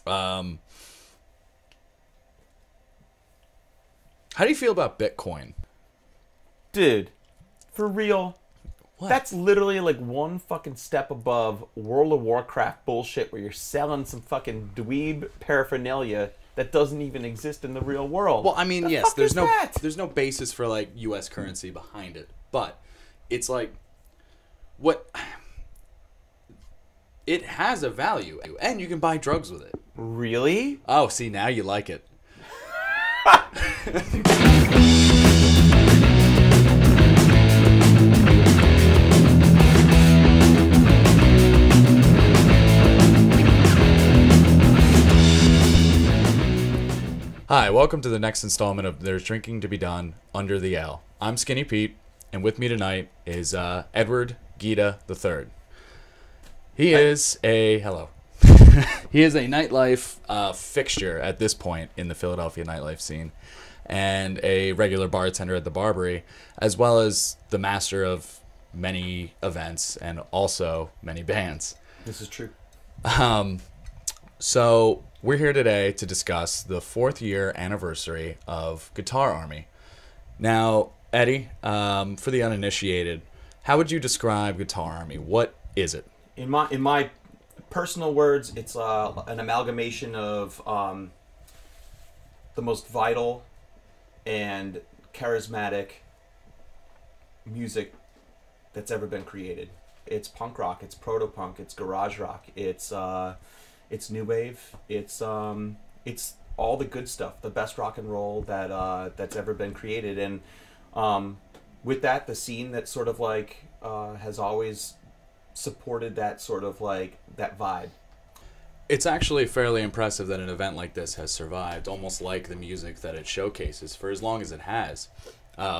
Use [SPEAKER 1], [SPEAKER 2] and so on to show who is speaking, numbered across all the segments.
[SPEAKER 1] Um, how do you feel about Bitcoin?
[SPEAKER 2] Dude, for real,
[SPEAKER 1] What?
[SPEAKER 2] that's literally like one fucking step above World of Warcraft bullshit where you're selling some fucking dweeb paraphernalia that doesn't even exist in the real world.
[SPEAKER 1] Well, I mean,
[SPEAKER 2] The
[SPEAKER 1] yes,
[SPEAKER 2] fuck is that?
[SPEAKER 1] there's no basis for like U.S. currency behind it, but it's like what it has a value, and you can buy drugs with it.
[SPEAKER 2] Really?
[SPEAKER 1] Oh, see, now you like it. Hi, welcome to the next installment of There's Drinking to be Done Under the L. I'm Skinny Pete, and with me tonight is Edward Gieda III. He is a he is a nightlife fixture at this point in the Philadelphia nightlife scene, and a regular bartender at the Barbary, as well as the master of many events and also many bands.
[SPEAKER 2] This is true.
[SPEAKER 1] So we're here today to discuss the 4th year anniversary of Guitar Army. Now, Eddie, for the uninitiated, how would you describe Guitar Army? What is it?
[SPEAKER 2] In my personal words, it's an amalgamation of the most vital and charismatic music that's ever been created. It's punk rock, it's proto-punk, it's garage rock, it's new wave, it's all the good stuff, the best rock and roll that's ever been created. And with that, the scene that sort of like has always supported that sort of like that vibe.
[SPEAKER 1] It's actually fairly impressive that an event like this has survived, almost like the music that it showcases, for as long as it has.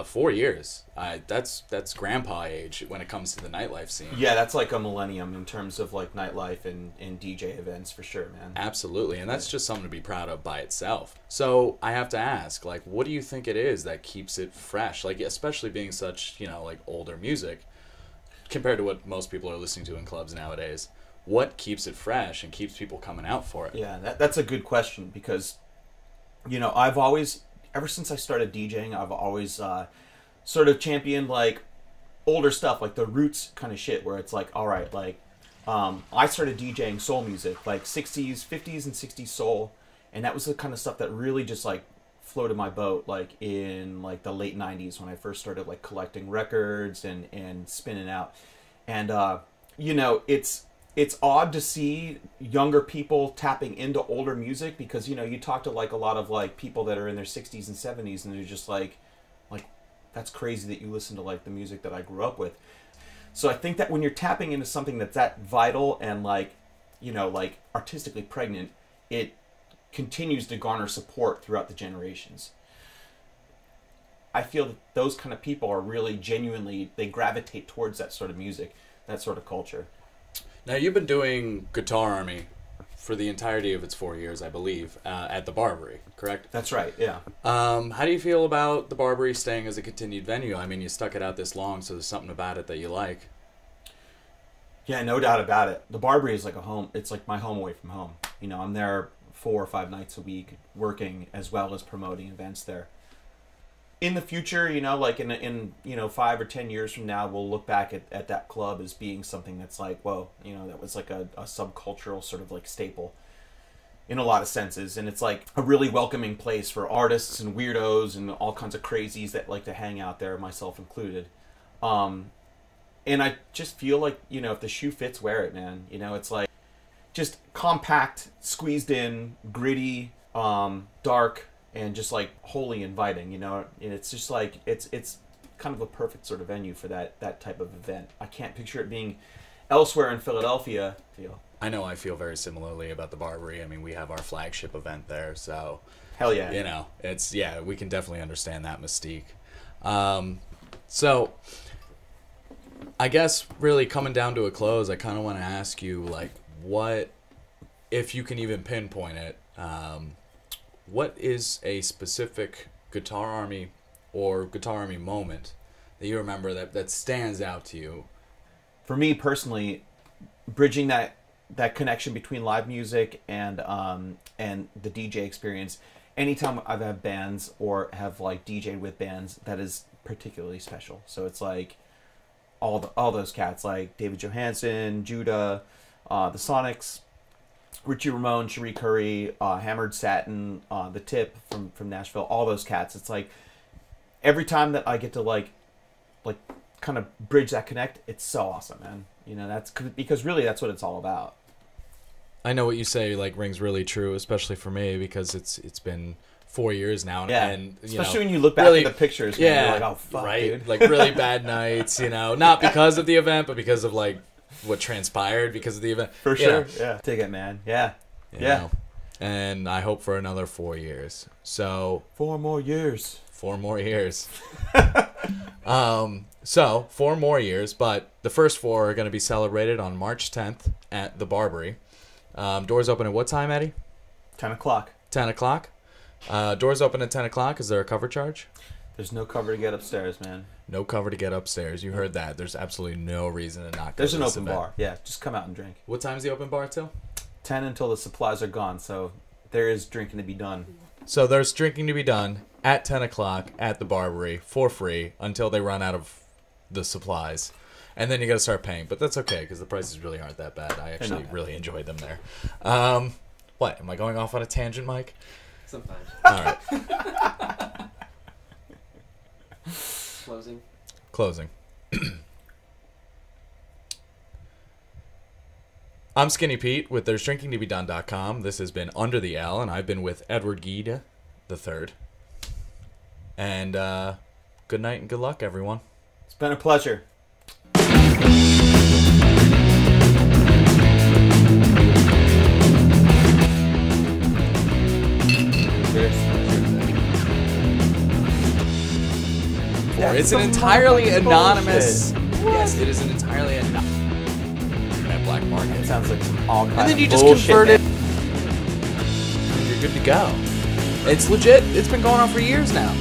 [SPEAKER 1] 4 years. That's grandpa age when it comes to the nightlife scene.
[SPEAKER 2] Yeah, that's like a millennium in terms of like nightlife and DJ events for sure, man.
[SPEAKER 1] Absolutely, and that's just something to be proud of by itself. So I have to ask, like, what do you think it is that keeps it fresh? Like, especially being such, like older music compared to what most people are listening to in clubs nowadays. What keeps it fresh and keeps people coming out for it?
[SPEAKER 2] Yeah, that's a good question because, I've always, ever since I started DJing, I've always sort of championed like older stuff, like the roots kind of shit, where it's like, all right, like I started DJing soul music, like 60s, 50s, and 60s soul, and that was the kind of stuff that really just like floated my boat, like in like the late 90s when I first started like collecting records and spinning out. And it's odd to see younger people tapping into older music because you talk to like a lot of like people that are in their 60s and 70s and they're just like that's crazy that you listen to like the music that I grew up with. So I think that when you're tapping into something that's that vital and like like artistically pregnant, it continues to garner support throughout the generations. I feel that those kind of people are really genuinely, they gravitate towards that sort of music, that sort of culture.
[SPEAKER 1] Now, you've been doing Guitar Army for the entirety of its 4 years, I believe, at the Barbary, correct?
[SPEAKER 2] That's right, yeah.
[SPEAKER 1] How do you feel about the Barbary staying as a continued venue? I mean, you stuck it out this long, so there's something about it that you like.
[SPEAKER 2] Yeah, no doubt about it. The Barbary is like a home. It's like my home away from home. I'm there 4 or 5 nights a week working as well as promoting events there. In the future, like in 5 or 10 years from now, we'll look back at that club as being something that's like, whoa, that was like a subcultural sort of like staple in a lot of senses. And it's like a really welcoming place for artists and weirdos and all kinds of crazies that like to hang out there, myself included. And I just feel like, if the shoe fits, wear it, man. It's like just compact, squeezed in, gritty, dark, and just like wholly inviting, and it's just like it's kind of a perfect sort of venue for that type of event. I can't picture it being elsewhere in Philadelphia.
[SPEAKER 1] I know I feel very similarly about the Barbary. I mean, we have our flagship event there, so
[SPEAKER 2] hell yeah,
[SPEAKER 1] we can definitely understand that mystique. So I guess really coming down to a close, I kind of want to ask you, like, what, if you can even pinpoint it, what is a specific Guitar Army or Guitar Army moment that you remember that stands out to you?
[SPEAKER 2] For me personally, bridging that that connection between live music and the DJ experience. Anytime I've had bands or have like DJed with bands, that is particularly special. So it's like all those cats like David Johansen, Judah, the Sonics, Richie Ramone, Cherie Curry, Hammered Satin, the Tip from Nashville, all those cats. It's like every time that I get to like kind of bridge that connect, it's so awesome, man. You know, that's because really that's what it's all about.
[SPEAKER 1] I know what you say like rings really true, especially for me because it's been 4 years now,
[SPEAKER 2] Yeah,
[SPEAKER 1] and
[SPEAKER 2] especially when you look back at the pictures, man,
[SPEAKER 1] yeah,
[SPEAKER 2] you're like, oh fuck,
[SPEAKER 1] right,
[SPEAKER 2] dude.
[SPEAKER 1] like really bad nights, you know, not because of the event, but because of like what transpired because of the event.
[SPEAKER 2] For
[SPEAKER 1] You
[SPEAKER 2] sure,
[SPEAKER 1] know.
[SPEAKER 2] yeah. Take it, man. Yeah,
[SPEAKER 1] You
[SPEAKER 2] yeah.
[SPEAKER 1] know. And I hope for another 4 years. So
[SPEAKER 2] 4 more years.
[SPEAKER 1] 4 more years. So 4 more years, but the first 4 are going to be celebrated on March 10th at the Barbary. Doors open at what time, Eddie?
[SPEAKER 2] 10 o'clock.
[SPEAKER 1] 10 o'clock. Doors open at 10 o'clock. Is there a cover charge?
[SPEAKER 2] There's no cover to get upstairs, man.
[SPEAKER 1] No cover to get upstairs. You heard that. There's absolutely no reason to not go
[SPEAKER 2] There's
[SPEAKER 1] to
[SPEAKER 2] an
[SPEAKER 1] this
[SPEAKER 2] open
[SPEAKER 1] event.
[SPEAKER 2] bar. Yeah, just come out and drink.
[SPEAKER 1] What time's the open bar till?
[SPEAKER 2] 10 until the supplies are gone, so there is drinking to be done.
[SPEAKER 1] So there's drinking to be done at 10 o'clock at the Barbary for free until they run out of the supplies. And then you got to start paying. But that's okay because the prices really aren't that bad. I actually really enjoyed them there. What? Am I going off on a tangent, Mike?
[SPEAKER 3] Sometimes.
[SPEAKER 1] All right. Closing. I'm Skinny Pete with There's Drinking to Be Done.com. This has been Under the L, and I've been with Edward Gieda III. And good night and good luck, everyone.
[SPEAKER 2] It's been a pleasure.
[SPEAKER 1] It's an entirely anonymous. Yes, it is an entirely anonymous. Black market.
[SPEAKER 2] It sounds like some all kind
[SPEAKER 1] And then
[SPEAKER 2] of
[SPEAKER 1] you just
[SPEAKER 2] bullshit,
[SPEAKER 1] convert it.
[SPEAKER 2] man.
[SPEAKER 1] You're good to go. It's legit. It's been going on for years now.